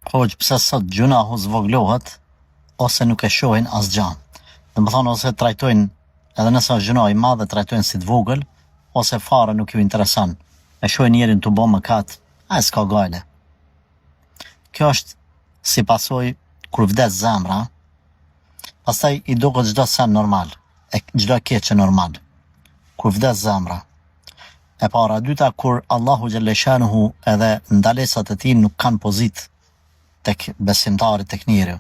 Hoq, pse sot gjunahu zvoglohet ose nuk e shohin asgjë. Dhe më thonë ose trajtojnë, edhe nëse është gjuna i madhe, trajtojnë si të vogël, ose fare nuk ju intereson. E shohin njerin të bo mëkat, a s'ka gajle. Kjo është si pasoj kur vdes zemra, pastaj i duket çdo sen normal, e çdo keqe normal. Kur vdes zemra. E para, dyta, kur Allahu Gjellëshanuhu edhe ndalesat e tij nuk kanë pozitë tek besimtarit, tek njeriu.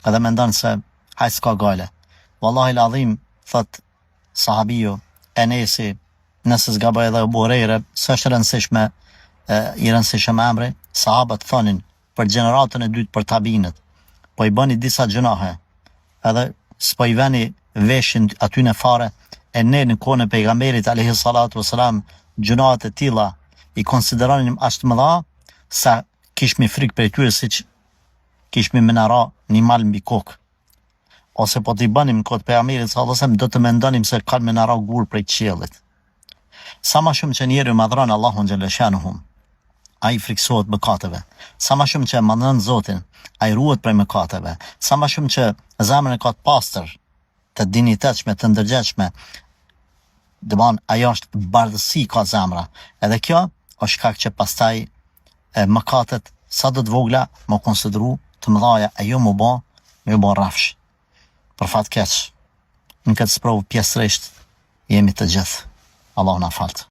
Edhe mendon se haj s'ka gale. Wallahi l'adhim, thot sahabiju Enesi, nëse s'gaboj edhe Abu Hurajra, s'është rëndësishme, i rëndësishëm emri, sahabët thonin për gjeneratën e dytë për tabinët, po i bëni disa gjunahe, edhe s'po i veni veshin aty në fare, e ne në kohën e pejgamberit alayhi salatu wassalam gjunahet e tilla i konsideronin aq të mëdha sa kishmi frikë për tyre siç kishmi menara një mal mbi kokë. Ose po t'i bënim kohët pejgamberit sallallahu alaihi wasallam do të mendonim se kanë menara gur prej qiellit. Sa më shumë që njeriu madhron Allahun xhaleshanuhu, ai friksohet mëkateve. Sa më shumë që madhron Zotin, ai ruhet prej mëkateve. Sa më shumë që zemrën e ka të pastër, të dinitetshme, të ndërgjegjshme, dëman ajo është bardhësi ka zemra. Edhe kjo është shkak që pastaj mëkatet sa do të vogla më konsideru të mëdhaja e jo më bo rafsh. Për fat keq, në këtë sprovë pjesërisht jemi të gjithë. Allahu na falt.